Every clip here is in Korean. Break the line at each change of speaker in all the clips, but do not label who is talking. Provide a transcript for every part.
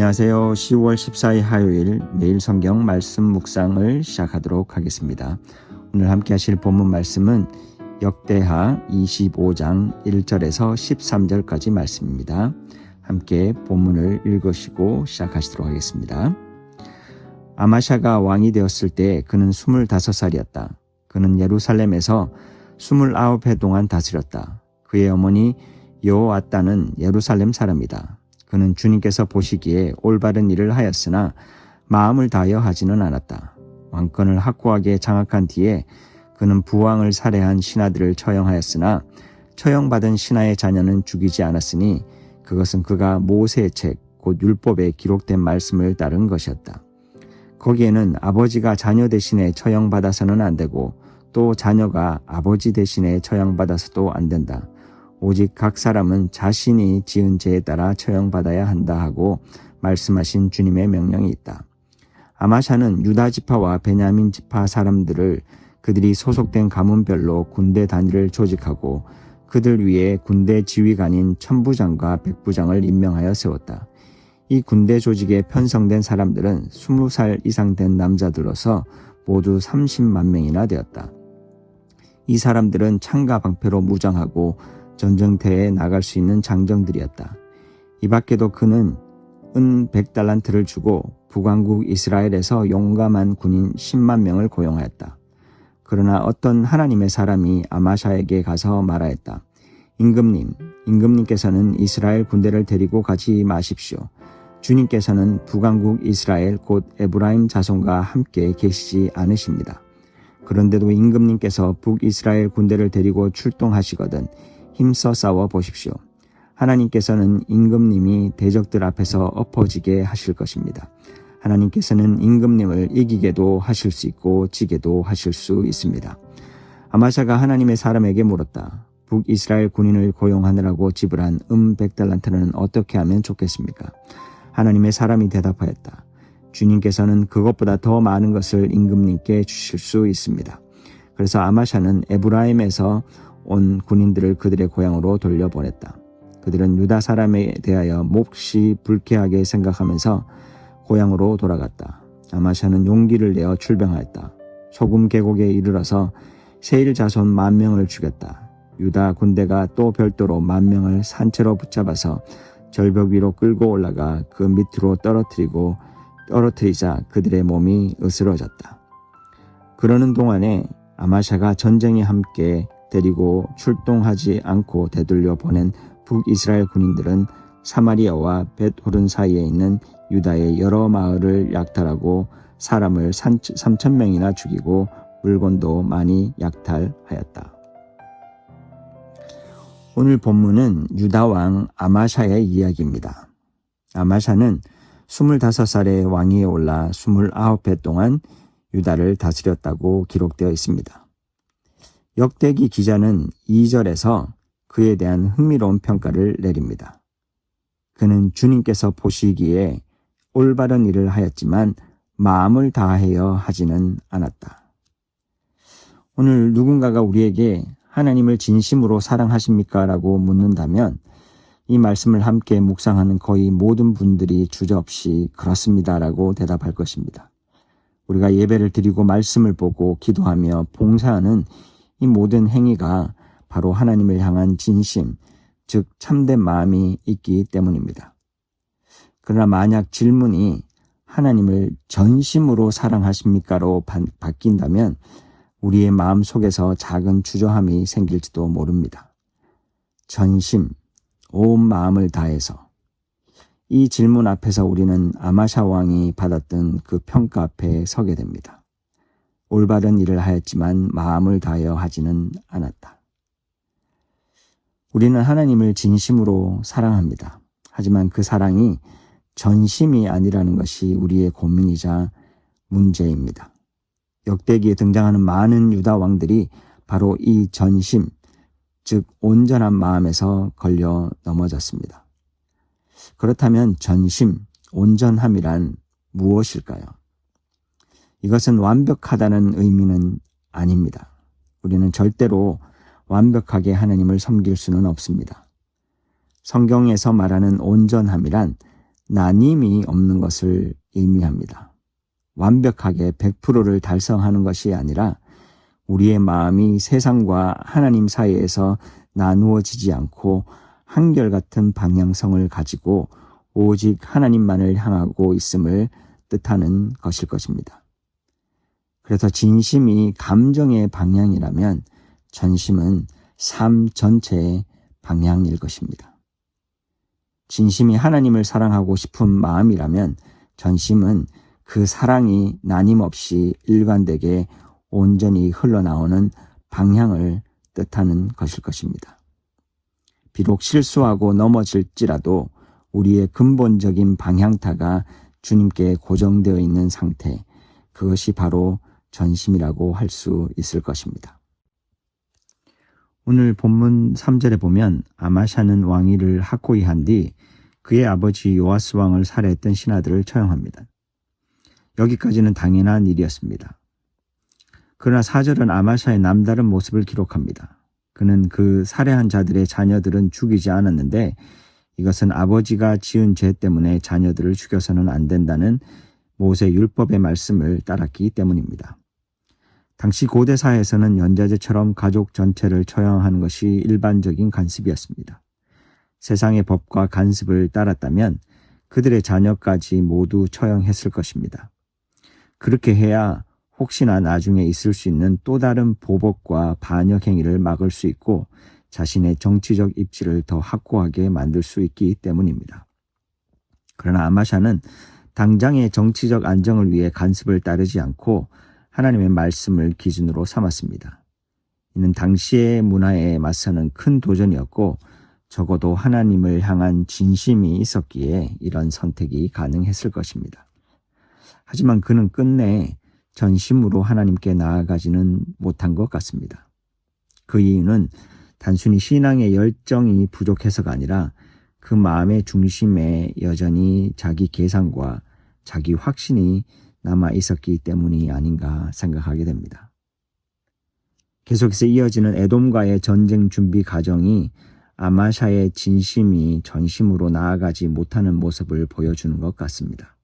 안녕하세요. 10월 14일 화요일 매일 성경 말씀 묵상을 시작하도록 하겠습니다. 오늘 함께 하실 본문 말씀은 역대하 25장 1절에서 13절까지 말씀입니다. 함께 본문을 읽으시고 시작하시도록 하겠습니다. 아마샤가 왕이 되었을 때 그는 25살이었다. 그는 예루살렘에서 29해 동안 다스렸다. 그의 어머니 여호아따는 예루살렘 사람이다. 그는 주님께서 보시기에 올바른 일을 하였으나 마음을 다하여 하지는 않았다. 왕권을 확고하게 장악한 뒤에 그는 부왕을 살해한 신하들을 처형하였으나 처형받은 신하의 자녀는 죽이지 않았으니 그것은 그가 모세의 책, 곧 율법에 기록된 말씀을 따른 것이었다. 거기에는 아버지가 자녀 대신에 처형받아서는 안 되고 또 자녀가 아버지 대신에 처형받아서도 안 된다. 오직 각 사람은 자신이 지은 죄에 따라 처형받아야 한다 하고 말씀하신 주님의 명령이 있다. 아마샤는 유다 지파와 베냐민 지파 사람들을 그들이 소속된 가문별로 군대 단위를 조직하고 그들 위에 군대 지휘관인 천부장과 백부장을 임명하여 세웠다. 이 군대 조직에 편성된 사람들은 20살 이상 된 남자들로서 모두 30만 명이나 되었다. 이 사람들은 창과 방패로 무장하고 전쟁터에 나갈 수 있는 장정들이었다. 이 밖에도 그는 은 100달란트를 주고 북왕국 이스라엘에서 용감한 군인 10만 명을 고용하였다. 그러나 어떤 하나님의 사람이 아마샤에게 가서 말하였다. 임금님께서는 이스라엘 군대를 데리고 가지 마십시오. 주님께서는 북왕국 이스라엘 곧 에브라임 자손과 함께 계시지 않으십니다. 그런데도 임금님께서 북이스라엘 군대를 데리고 출동하시거든 힘써 싸워 보십시오. 하나님께서는 임금님이 대적들 앞에서 엎어지게 하실 것입니다. 하나님께서는 임금님을 이기게도 하실 수 있고 지게도 하실 수 있습니다. 아마샤가 하나님의 사람에게 물었다. 북이스라엘 군인을 고용하느라고 지불한 100달란트는 어떻게 하면 좋겠습니까? 하나님의 사람이 대답하였다. 주님께서는 그것보다 더 많은 것을 임금님께 주실 수 있습니다. 그래서 아마샤는 에브라임에서 온 군인들을 그들의 고향으로 돌려보냈다. 그들은 유다 사람에 대하여 몹시 불쾌하게 생각하면서 고향으로 돌아갔다. 아마샤는 용기를 내어 출병하였다. 소금 계곡에 이르러서 세일 자손 10,000명을 죽였다. 유다 군대가 또 별도로 10,000명을 산채로 붙잡아서 절벽 위로 끌고 올라가 그 밑으로 떨어뜨리자 그들의 몸이 으스러졌다. 그러는 동안에 아마샤가 전쟁에 함께 데리고 출동하지 않고 되돌려 보낸 북이스라엘 군인들은 사마리아와 벳호른 사이에 있는 유다의 여러 마을을 약탈하고 사람을 3,000명이나 죽이고 물건도 많이 약탈하였다. 오늘 본문은 유다 왕 아마샤의 이야기입니다. 아마샤는 25살의 왕위에 올라 29해 동안 유다를 다스렸다고 기록되어 있습니다. 역대기 기자는 2절에서 그에 대한 흥미로운 평가를 내립니다. 그는 주님께서 보시기에 올바른 일을 하였지만 마음을 다하여 하지는 않았다. 오늘 누군가가 우리에게 하나님을 진심으로 사랑하십니까? 라고 묻는다면 이 말씀을 함께 묵상하는 거의 모든 분들이 주저없이 그렇습니다 라고 대답할 것입니다. 우리가 예배를 드리고 말씀을 보고 기도하며 봉사하는 이 모든 행위가 바로 하나님을 향한 진심, 즉 참된 마음이 있기 때문입니다. 그러나 만약 질문이 하나님을 전심으로 사랑하십니까?로 바뀐다면 우리의 마음 속에서 작은 주저함이 생길지도 모릅니다. 전심, 온 마음을 다해서. 이 질문 앞에서 우리는 아마샤 왕이 받았던 그 평가 앞에 서게 됩니다. 올바른 일을 하였지만 마음을 다하여 하지는 않았다. 우리는 하나님을 진심으로 사랑합니다. 하지만 그 사랑이 전심이 아니라는 것이 우리의 고민이자 문제입니다. 역대기에 등장하는 많은 유다 왕들이 바로 이 전심, 즉 온전한 마음에서 걸려 넘어졌습니다. 그렇다면 전심, 온전함이란 무엇일까요? 이것은 완벽하다는 의미는 아닙니다. 우리는 절대로 완벽하게 하나님을 섬길 수는 없습니다. 성경에서 말하는 온전함이란 나님이 없는 것을 의미합니다. 완벽하게 100%를 달성하는 것이 아니라 우리의 마음이 세상과 하나님 사이에서 나누어지지 않고 한결같은 방향성을 가지고 오직 하나님만을 향하고 있음을 뜻하는 것일 것입니다. 그래서 진심이 감정의 방향이라면 전심은 삶 전체의 방향일 것입니다. 진심이 하나님을 사랑하고 싶은 마음이라면 전심은 그 사랑이 나님없이 일관되게 온전히 흘러나오는 방향을 뜻하는 것일 것입니다. 비록 실수하고 넘어질지라도 우리의 근본적인 방향타가 주님께 고정되어 있는 상태, 그것이 바로 전심이라고 할 수 있을 것입니다. 오늘 본문 3절에 보면 아마샤는 왕위를 확고히 한 뒤 그의 아버지 요아스 왕을 살해했던 신하들을 처형합니다. 여기까지는 당연한 일이었습니다. 그러나 4절은 아마샤의 남다른 모습을 기록합니다. 그는 그 살해한 자들의 자녀들은 죽이지 않았는데 이것은 아버지가 지은 죄 때문에 자녀들을 죽여서는 안 된다는 모세 율법의 말씀을 따랐기 때문입니다. 당시 고대 사회에서는 연좌제처럼 가족 전체를 처형하는 것이 일반적인 관습이었습니다. 세상의 법과 관습을 따랐다면 그들의 자녀까지 모두 처형했을 것입니다. 그렇게 해야 혹시나 나중에 있을 수 있는 또 다른 보복과 반역 행위를 막을 수 있고 자신의 정치적 입지를 더 확고하게 만들 수 있기 때문입니다. 그러나 아마샤는 당장의 정치적 안정을 위해 간섭을 따르지 않고 하나님의 말씀을 기준으로 삼았습니다. 이는 당시의 문화에 맞서는 큰 도전이었고 적어도 하나님을 향한 진심이 있었기에 이런 선택이 가능했을 것입니다. 하지만 그는 끝내 전심으로 하나님께 나아가지는 못한 것 같습니다. 그 이유는 단순히 신앙의 열정이 부족해서가 아니라 그 마음의 중심에 여전히 자기 계산과 자기 확신이 남아 있었기 때문이 아닌가 생각하게 됩니다. 계속해서 이어지는 에돔과의 전쟁 준비 과정이 아마샤의 진심이 전심으로 나아가지 못하는 모습을 보여주는 것 같습니다.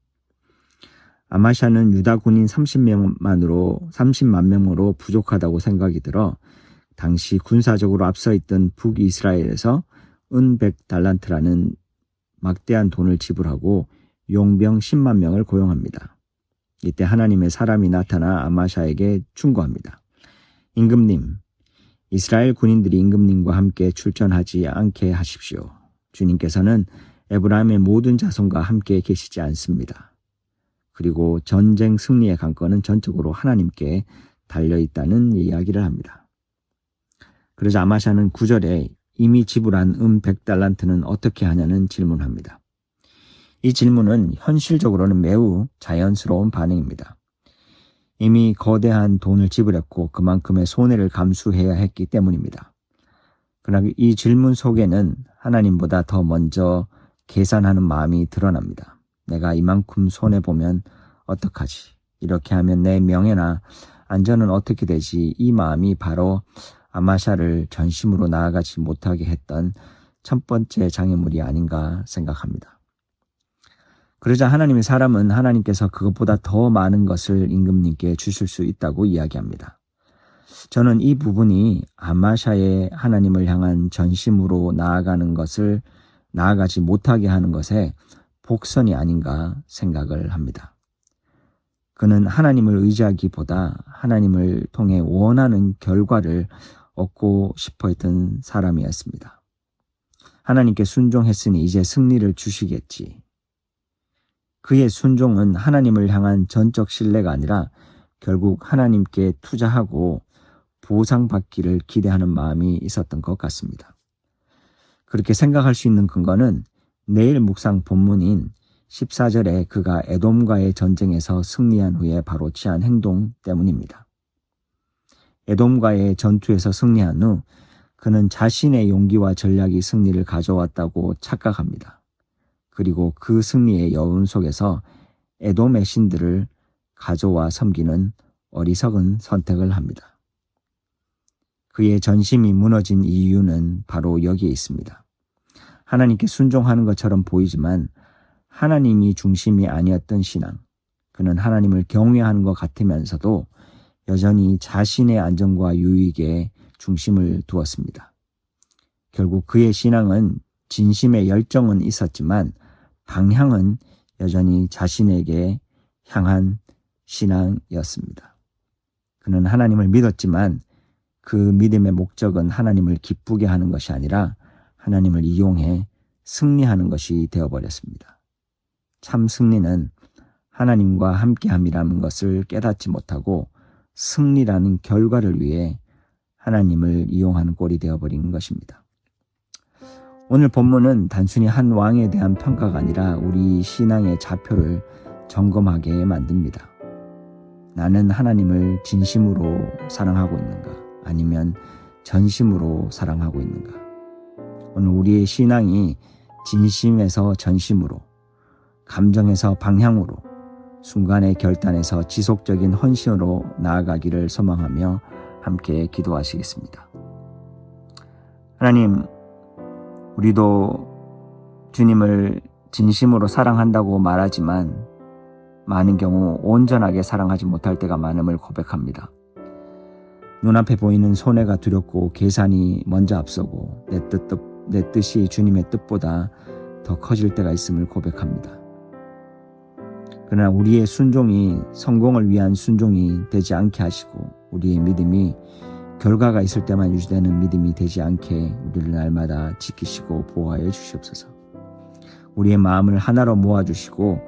아마샤는 유다 군인 30만 명으로 부족하다고 생각이 들어 당시 군사적으로 앞서 있던 북이스라엘에서 은 100달란트라는 막대한 돈을 지불하고 용병 10만 명을 고용합니다. 이때 하나님의 사람이 나타나 아마샤에게 충고합니다. 임금님, 이스라엘 군인들이 임금님과 함께 출전하지 않게 하십시오. 주님께서는 에브라임의 모든 자손과 함께 계시지 않습니다. 그리고 전쟁 승리의 관건은 전적으로 하나님께 달려있다는 이야기를 합니다. 그러자 아마샤는 9절에 이미 지불한 100달란트는 어떻게 하냐는 질문합니다. 이 질문은 현실적으로는 매우 자연스러운 반응입니다. 이미 거대한 돈을 지불했고 그만큼의 손해를 감수해야 했기 때문입니다. 그러나 이 질문 속에는 하나님보다 더 먼저 계산하는 마음이 드러납니다. 내가 이만큼 손해보면 어떡하지? 이렇게 하면 내 명예나 안전은 어떻게 되지? 이 마음이 바로 아마샤를 전심으로 나아가지 못하게 했던 첫 번째 장애물이 아닌가 생각합니다. 그러자 하나님의 사람은 하나님께서 그것보다 더 많은 것을 임금님께 주실 수 있다고 이야기합니다. 저는 이 부분이 아마샤의 하나님을 향한 전심으로 나아가지 못하게 하는 것에 복선이 아닌가 생각을 합니다. 그는 하나님을 의지하기보다 하나님을 통해 원하는 결과를 얻고 싶어 했던 사람이었습니다. 하나님께 순종했으니 이제 승리를 주시겠지. 그의 순종은 하나님을 향한 전적 신뢰가 아니라 결국 하나님께 투자하고 보상받기를 기대하는 마음이 있었던 것 같습니다. 그렇게 생각할 수 있는 근거는 내일 묵상 본문인 14절에 그가 에돔과의 전쟁에서 승리한 후에 바로 취한 행동 때문입니다. 에돔과의 전투에서 승리한 후 그는 자신의 용기와 전략이 승리를 가져왔다고 착각합니다. 그리고 그 승리의 여운 속에서 에돔의 신들을 가져와 섬기는 어리석은 선택을 합니다. 그의 전심이 무너진 이유는 바로 여기에 있습니다. 하나님께 순종하는 것처럼 보이지만 하나님이 중심이 아니었던 신앙, 그는 하나님을 경외하는 것 같으면서도 여전히 자신의 안전과 유익에 중심을 두었습니다. 결국 그의 신앙은 진심의 열정은 있었지만 방향은 여전히 자신에게 향한 신앙이었습니다. 그는 하나님을 믿었지만 그 믿음의 목적은 하나님을 기쁘게 하는 것이 아니라 하나님을 이용해 승리하는 것이 되어버렸습니다. 참 승리는 하나님과 함께함이라는 것을 깨닫지 못하고 승리라는 결과를 위해 하나님을 이용하는 꼴이 되어버린 것입니다. 오늘 본문은 단순히 한 왕에 대한 평가가 아니라 우리 신앙의 좌표를 점검하게 만듭니다. 나는 하나님을 진심으로 사랑하고 있는가? 아니면 전심으로 사랑하고 있는가? 오늘 우리의 신앙이 진심에서 전심으로, 감정에서 방향으로, 순간의 결단에서 지속적인 헌신으로 나아가기를 소망하며 함께 기도하시겠습니다. 하나님, 우리도 주님을 진심으로 사랑한다고 말하지만 많은 경우 온전하게 사랑하지 못할 때가 많음을 고백합니다. 눈앞에 보이는 손해가 두렵고 계산이 먼저 앞서고 내 뜻이 주님의 뜻보다 더 커질 때가 있음을 고백합니다. 그러나 우리의 순종이 성공을 위한 순종이 되지 않게 하시고 우리의 믿음이 결과가 있을 때만 유지되는 믿음이 되지 않게 우리를 날마다 지키시고 보호하여 주시옵소서. 우리의 마음을 하나로 모아주시고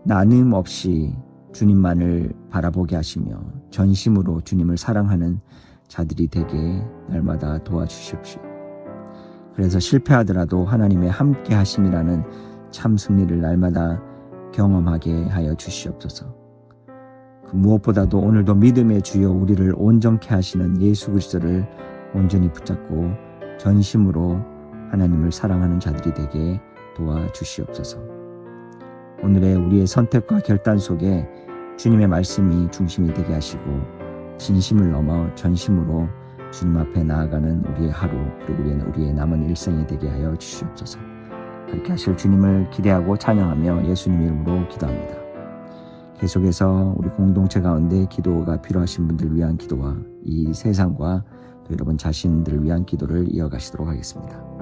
나눔 없이 주님만을 바라보게 하시며 전심으로 주님을 사랑하는 자들이 되게 날마다 도와주십시오. 그래서 실패하더라도 하나님의 함께 하심이라는 참 승리를 날마다 경험하게 하여 주시옵소서. 그 무엇보다도 오늘도 믿음의 주여 우리를 온전케 하시는 예수 그리스도를 온전히 붙잡고 전심으로 하나님을 사랑하는 자들이 되게 도와주시옵소서. 오늘의 우리의 선택과 결단 속에 주님의 말씀이 중심이 되게 하시고 진심을 넘어 전심으로 주님 앞에 나아가는 우리의 하루 그리고 우리의 남은 일생이 되게 하여 주시옵소서. 그렇게 하실 주님을 기대하고 찬양하며 예수님 이름으로 기도합니다. 계속해서 우리 공동체 가운데 기도가 필요하신 분들 위한 기도와 이 세상과 또 여러분 자신들을 위한 기도를 이어가시도록 하겠습니다.